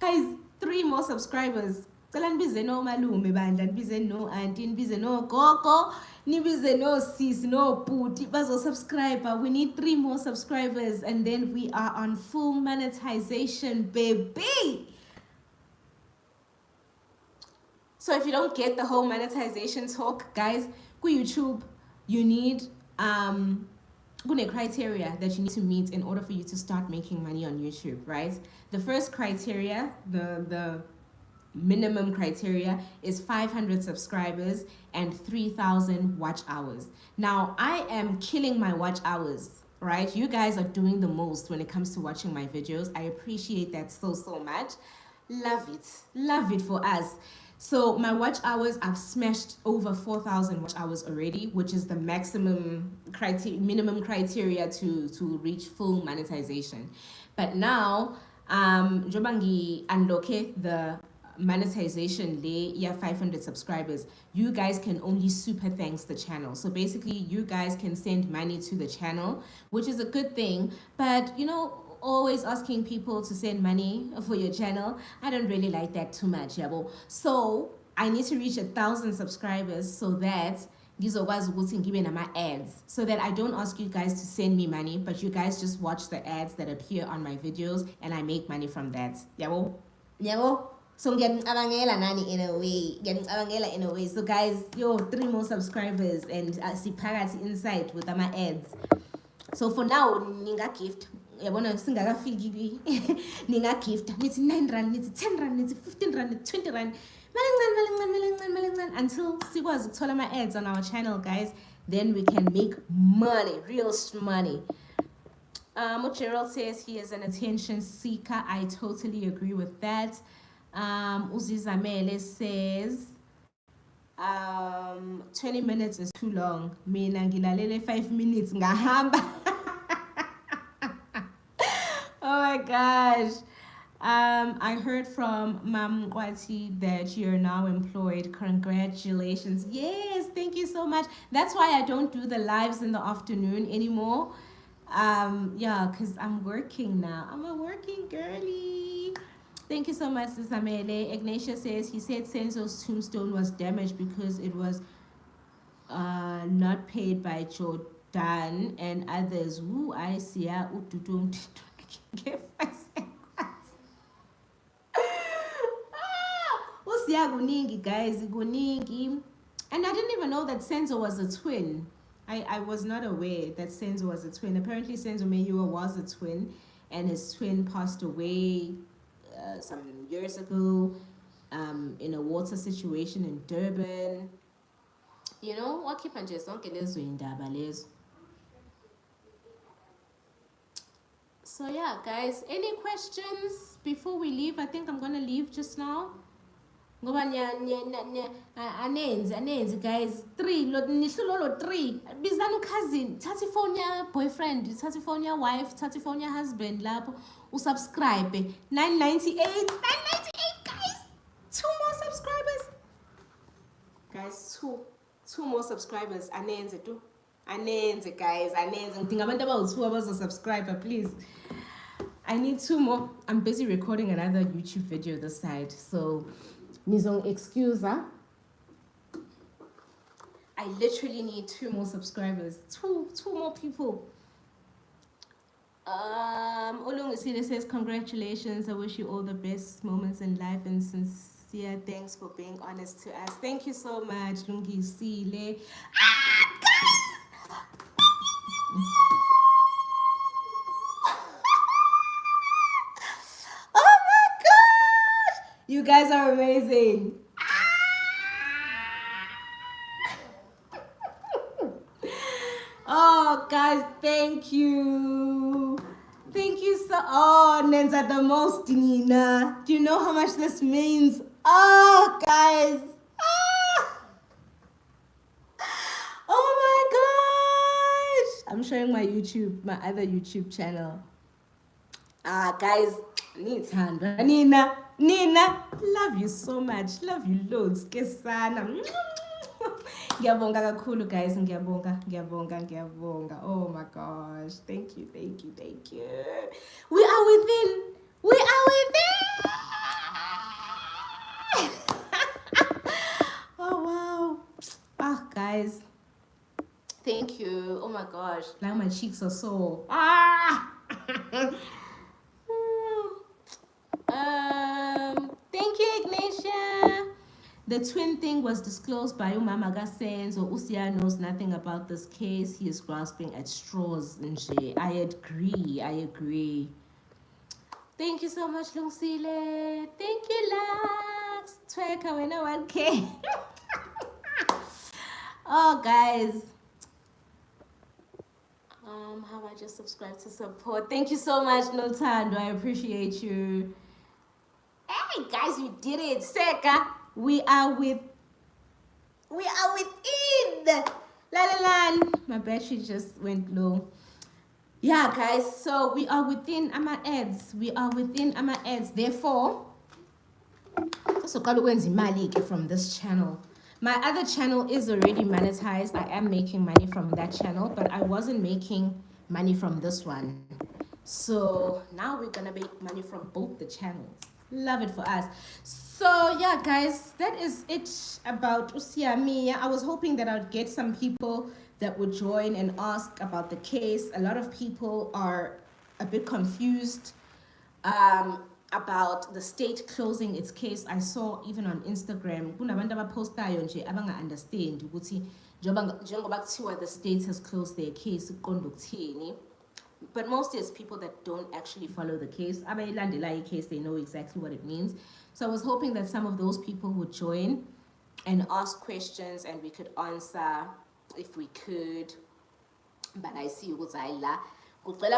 Guys, 3 more subscribers. Nibize no malume bandla, nibize no auntie, nibize no gogo, nibize no sis, no puti, bazo subscriber. We need 3 more subscribers and then we are on full monetization, baby. So if you don't get the whole monetization talk, guys, go YouTube, you need criteria that you need to meet in order for you to start making money on YouTube, right? The first criteria, the minimum criteria is 500 subscribers and 3,000 watch hours. Now, I am killing my watch hours, right? You guys are doing the most when it comes to watching my videos. I appreciate that so much. Love it for us. So my watch hours, I've smashed over 4,000 watch hours already, which is the minimum criteria to reach full monetization. But now, Jobangi unlock the monetization lay, 500 subscribers, you guys can only super thanks the channel. So basically you guys can send money to the channel, which is a good thing, but always asking people to send money for your channel, I don't really like that too much, yabo. So I need to reach 1,000 subscribers so that ngizokwazi ukuthi ngibe nama ads, so that I don't ask you guys to send me money, but you guys just watch the ads that appear on my videos and I make money from that, yabo. So ngiyamcabangela nani in a way. So guys, 3 more subscribers and siphakathi inside with my ads. So for now, ninga gift. Yabona singakafiki ninga gift. Nithi 9 rand, nithi 10 rand, nithi 15 rand, nithi 20 rand. Malincan until sikwazi ukuthola ama ads on our channel, guys. Then we can make money, real money. What Gerald says, he is an attention seeker. I totally agree with that. Uzizamele says 20 minutes is too long. Mina ngilalele 5 minutes ngahamba. Oh my gosh. I heard from Mam Kwati that you're now employed. Congratulations. Yes, thank you so much. That's why I don't do the lives in the afternoon anymore. Yeah, because I'm working now. I'm a working girly. Thank you so much, Samele. Ignatia says he said Senzo's tombstone was damaged because it was not paid by Jordan and others. Woo, I see. Usiya kuningi, guys, kuningi. And I didn't even know that Senzo was a twin. I was not aware that Senzo was a twin. Apparently, Senzo Mayua was a twin, and his twin passed away some years ago in a water situation in Durban. You know, wakhipha nje zonke lezo indaba lezo. So yeah, guys, any questions before we leave? I think I'm gonna leave just now. Ngoba anenzi guys, 3 nihlulo 3 bizana cousin, thatha ifone boyfriend, thatha ifone wife, thatha ifone husband lapho usubscribe 998 guys, 2 more subscribers guys, two more subscribers. Anenze tu, anenze guys, anenze ngidinga abantu abawu-2 abazosubscribe, please. I need 2 more. I'm busy recording another YouTube video this side, so nizong excuse her. I literally need 2 more subscribers. Two more people. Olungisile says congratulations. I wish you all the best moments in life and sincere thanks for being honest to us. Thank you so much, Lungisile. Oh my gosh! You guys are amazing. Oh, guys, thank you. Thank you so. Oh, Nenza the most, Nina. Do you know how much this means? Oh, guys. Ah. Oh my gosh. I'm showing my other YouTube channel. Guys, Nina, love you so much. Love you loads. Kesana. Ngiyabonga kakhulu, guys. Ngiyabonga. Oh my gosh. Thank you. We are within. Oh wow. Guys. Thank you. Oh my gosh. Now my cheeks are sore. Thank you, Ignatia. The twin thing was disclosed by Umama Senzo. Usia knows nothing about this case. He is grasping at straws. I agree. Thank you so much, Lungsile. Thank you, Lux. Tweka when no one came. Oh, guys. How I just subscribed to support. Thank you so much, Notando. I appreciate you. Hey, guys, we did it. Seka. We are within. La. My battery just went low. Yeah, guys, so we are within our ads. Therefore, so from this channel. My other channel is already monetized. I am making money from that channel, but I wasn't making money from this one. So now we're gonna make money from both the channels. Love it for us. So yeah, guys, that is it about Siyabonga Miya. I was hoping that I'd get some people that would join and ask about the case. A lot of people are a bit confused about the state closing its case. I saw even on Instagram kunabantu abapostayo nje abanga-understand ukuthi njengoba kuthiwa the state has closed their case kuqonda ukuthini. But mostly it's people that don't actually follow the case. Abayilandelayo case, they know exactly what it means. So I was hoping that some of those people would join and ask questions and we could answer if we could. But I see ukuthi hayi la kucela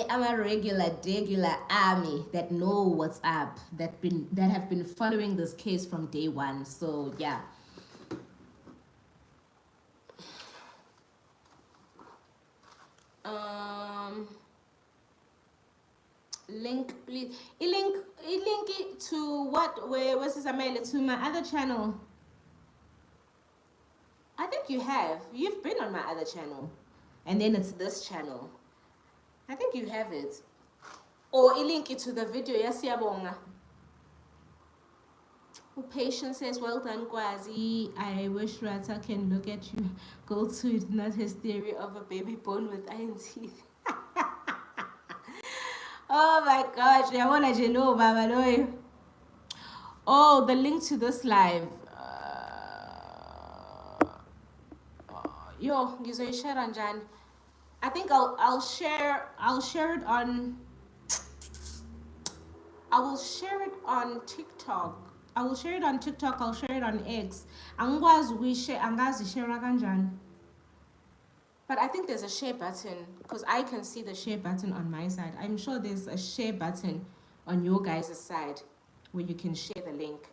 ama-regular army that know what's up, that have been following this case from day one. So yeah. link, please. A link to what? Where's this email? To my other channel. I think you have. You've been on my other channel. And then it's this channel. I think you have it. Or a link it to the video. Yes, Siyabonga. Patience says, well done, Kwazi. I wish Rata can look at you. Go to it, not his theory of a baby born with iron teeth. Oh my gosh. Oh, the link to this live. Yo, ngizoyishare kanjani? I think I'll share it on I will share it on TikTok. I'll share it on X. Angazi share kanjani. But I think there's a share button because I can see the share button on my side. I'm sure there's a share button on your guys' side where you can share the link.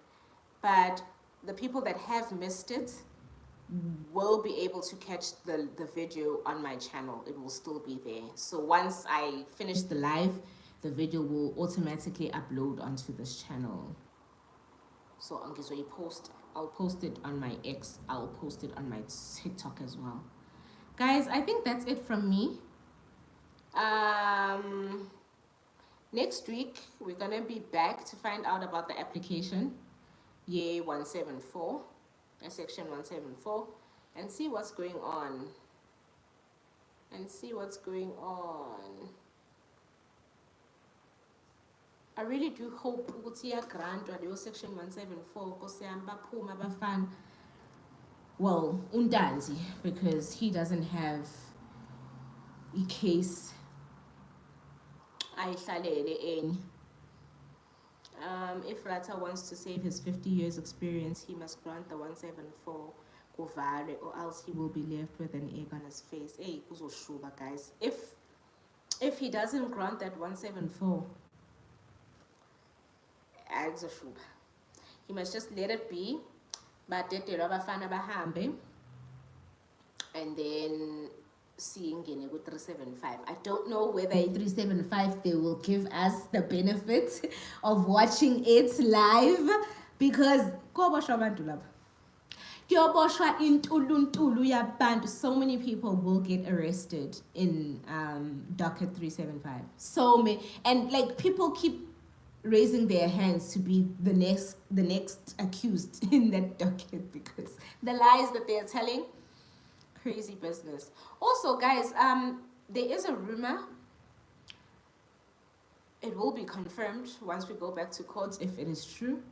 But the people that have missed it will be able to catch the video on my channel. It will still be there. So once I finish the live, the video will automatically upload onto this channel. So I'll post it on my X. I'll post it on my TikTok as well. Guys, I think that's it from me. Next week, we're going to be back to find out about the application. Year 174. Section 174. And see what's going on. I really do hope ukuthi grant or section 174 because well, undanzi, because he doesn't have a case. If Rata wants to save his 50 years experience, he must grant the 174 Kovare, or else he will be left with an egg on his face. Hey, kuzoshuba, guys. If he doesn't grant that 174, he must just let it be. But and then seeing with 375. I don't know whether 375 they will give us the benefit of watching it live, because so many people will get arrested in docket 375. So many, and like people keep raising their hands to be the next accused in that docket because the lies that they're telling. Crazy business. Also, guys, there is a rumor. It will be confirmed once we go back to court if it is true,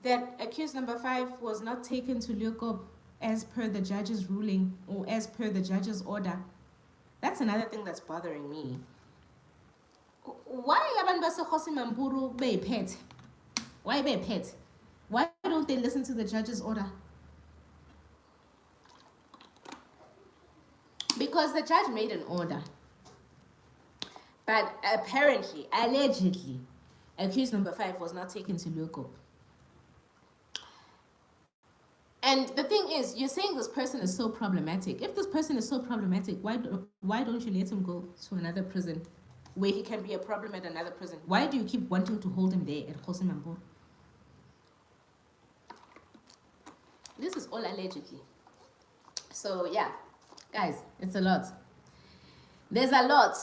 that accused number 5 was not taken to Leokob as per the judge's ruling or as per the judge's order. That's another thing that's bothering me. Why be pet? Why be pet? Why don't they listen to the judge's order? Because the judge made an order. But apparently, allegedly, accused number 5 was not taken to Leokob. And the thing is, you're saying this person is so problematic. If this person is so problematic, why don't you let him go to another prison where he can be a problem at another prison? Why do you keep wanting to hold him there at Khosimamburu? This is all allegedly. So yeah, guys, it's a lot. There's a lot.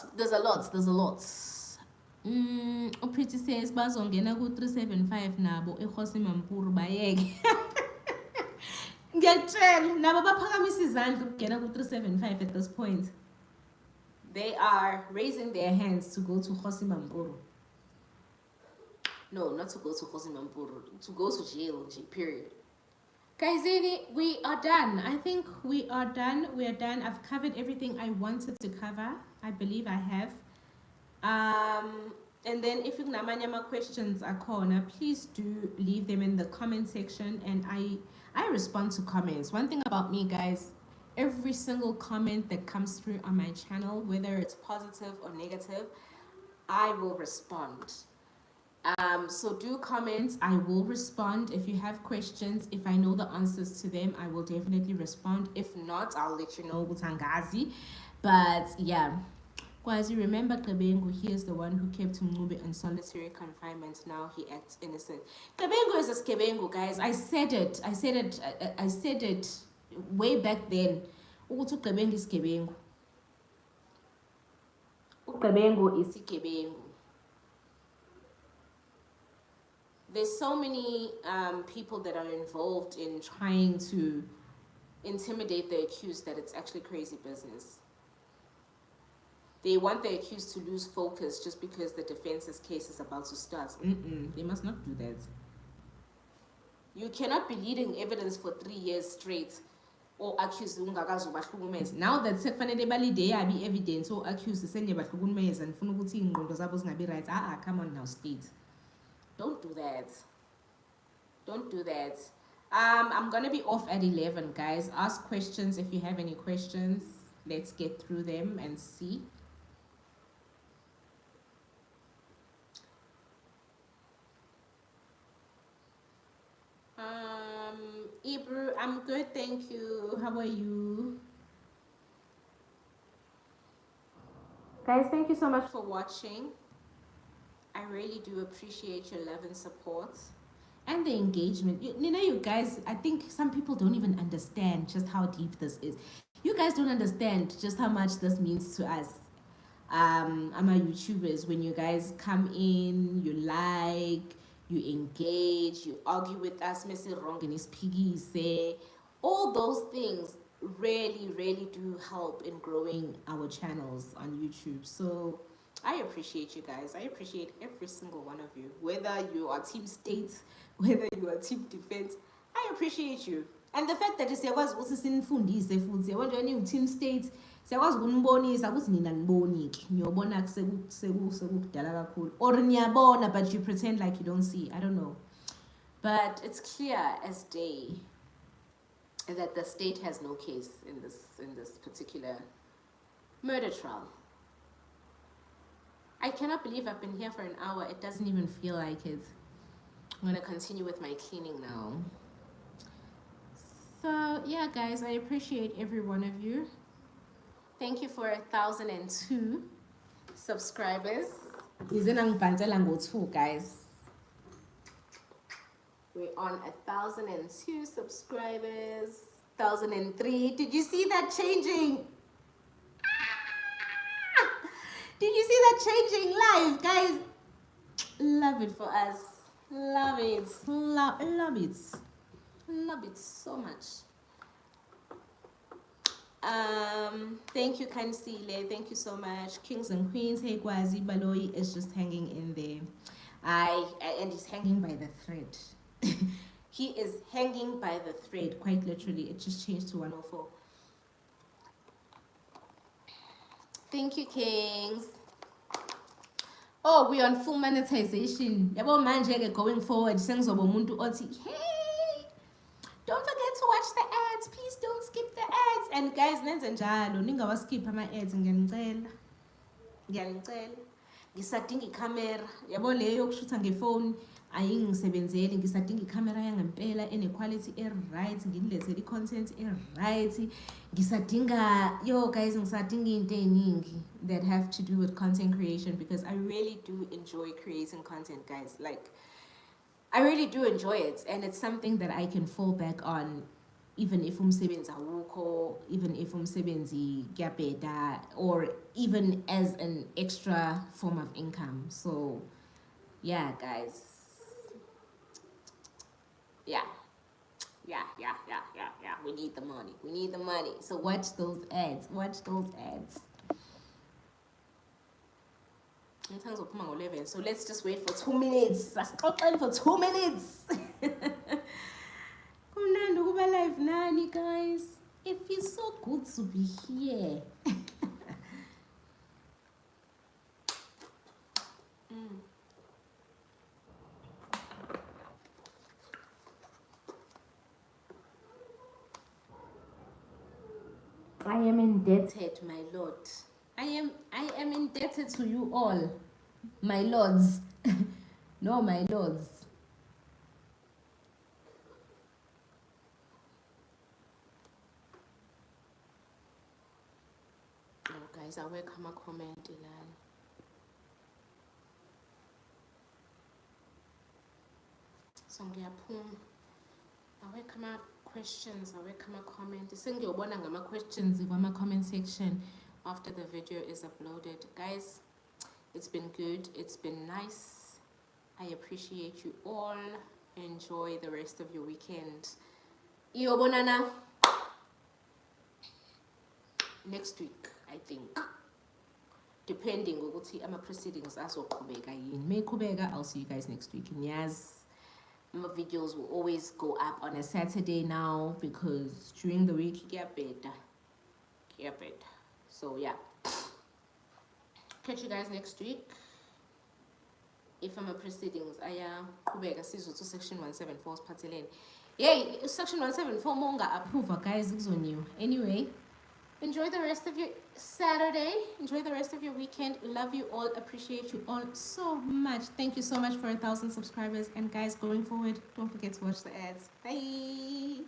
Pretty says bazongena ku 375 nabo eKhosimamburu bayeke. Ngiyatshela nabo baphakamisa izandla ukungena ku 375 at this point. They are raising their hands to go to Khosimamburu. No, not to go to Khosimamburu, to go to jail, period. Guys, we are done. I think we are done. We are done. I've covered everything I wanted to cover. I believe I have. And then if you have questions are corner, please do leave them in the comment section, and I respond to comments. One thing about me, guys, every single comment that comes through on my channel, whether it's positive or negative, I will respond. So do comment. I will respond. If you have questions, if I know the answers to them, I will definitely respond. If not, I'll let you know, Butangazi. But yeah, Kwazi, remember Kabengu, he is the one who kept Mngube in solitary confinement. Now he acts innocent. Kabengu is a Skebengu, guys. I said it. I said it way back then. Ukuthi uGqebengu is Skebengu. uGqebengu is Skebengu. There's so many people that are involved in trying to intimidate the accused that it's actually crazy business. They want the accused to lose focus just because the defense's case is about to start. They must not do that. You cannot be leading evidence for 3 years straight or accused now that sekufanele balide yabi evidence or accused senje bahlukumeza and funa ukuthi ingqondo zabo zingabi right. Come on now, state. Don't do that. Don't do that. I'm gonna be off at 11, guys. Ask questions if you have any questions. Let's get through them and see. Ibru, I'm good, thank you. How are you? Guys, thank you so much for watching. I really do appreciate your love and support and the engagement. You know, you guys, I think some people don't even understand just how deep this is. You guys don't understand just how much this means to us. I'm a YouTubers. When you guys come in, you like, you engage, you argue with us, Mr. Wrong and his piggy say, all those things really do help in growing our channels on YouTube. So I appreciate you guys. I appreciate every single one of you. Whether you are Team State, whether you are Team Defense, I appreciate you. And the fact that siyakwazi ukuthi sinifundise futhi yabona nje Team State siyakwazi ukunibonisa ukuthi nina nibonike niyobona sekudala kakhulu or niyabona but you pretend like you don't see. I don't know, but it's clear as day that the state has no case in this particular murder trial. I cannot believe I've been here for an hour. It doesn't even feel like it. I'm gonna continue with my cleaning now. So yeah, guys, I appreciate every one of you. Thank you for 1,002 subscribers. Guys. We're on 1,002 subscribers. 1,003. Did you see that changing? Did you see that changing live, guys? Love it for us. Love it. Love it. Love it so much. Thank you, Kansile. Thank you so much. Kings and Queens. Hey, Kwazi Baloi is just hanging in there. And he's hanging by the thread. He is hanging by the thread, quite literally. It just changed to 104. Thank you, Kings. Oh, we're on full monetization. Yabo manje going forward. Hey, don't forget to watch the ads. Please don't skip the ads. And guys, nenze njalo ningawa skip ama ads ngiyanicela. Ngisadinga icamera. Yabo leyo yokushutha ngefone ayingisebenzeli. Ngisadinga icamera yangempela ene quality right, nginilethele content right. Ngisadinga guys, ngisadinga into eningi that have to do with content creation because I really do enjoy creating content, guys. Like I really do enjoy it, and it's something that I can fall back on even if umsebenzi awukho, even if umsebenzi kuyabheda, or even as an extra form of income. So yeah, guys. Yeah. We need the money. We need the money. So watch those ads. Watch those ads. In terms of 11, so let's just wait for 2 minutes. That's Scotland for 2 minutes. Live nani, guys. It feels so good to be here. I am indebted, my lord. I am indebted to you all, my lords. No, my lords. guys, awekho ama-comment lana. So ngiyaphuma. Awekho ama-questions, awekho ama-comment. Sengiyobona ngama-questions kwama-comment section after the video is uploaded. Guys, it's been good, it's been nice. I appreciate you all. Enjoy the rest of your weekend. Iyobonana next week, I think. Depending on what my proceedings azoqhubeka yini. Meyiqhubeka, I'll see you guys next week. And yes, my videos will always go up on a Saturday now because during the week get better. So yeah. Catch you guys next week. If I'm a proceedings, qhubeka sizothu section 174 siphathelene. Yay, section 174 monga approve guys kuzoniwe. Anyway, enjoy the rest of your Saturday. Enjoy the rest of your weekend. Love you all. Appreciate you all so much. Thank you so much for 1,000 subscribers. And guys, going forward, don't forget to watch the ads. Bye.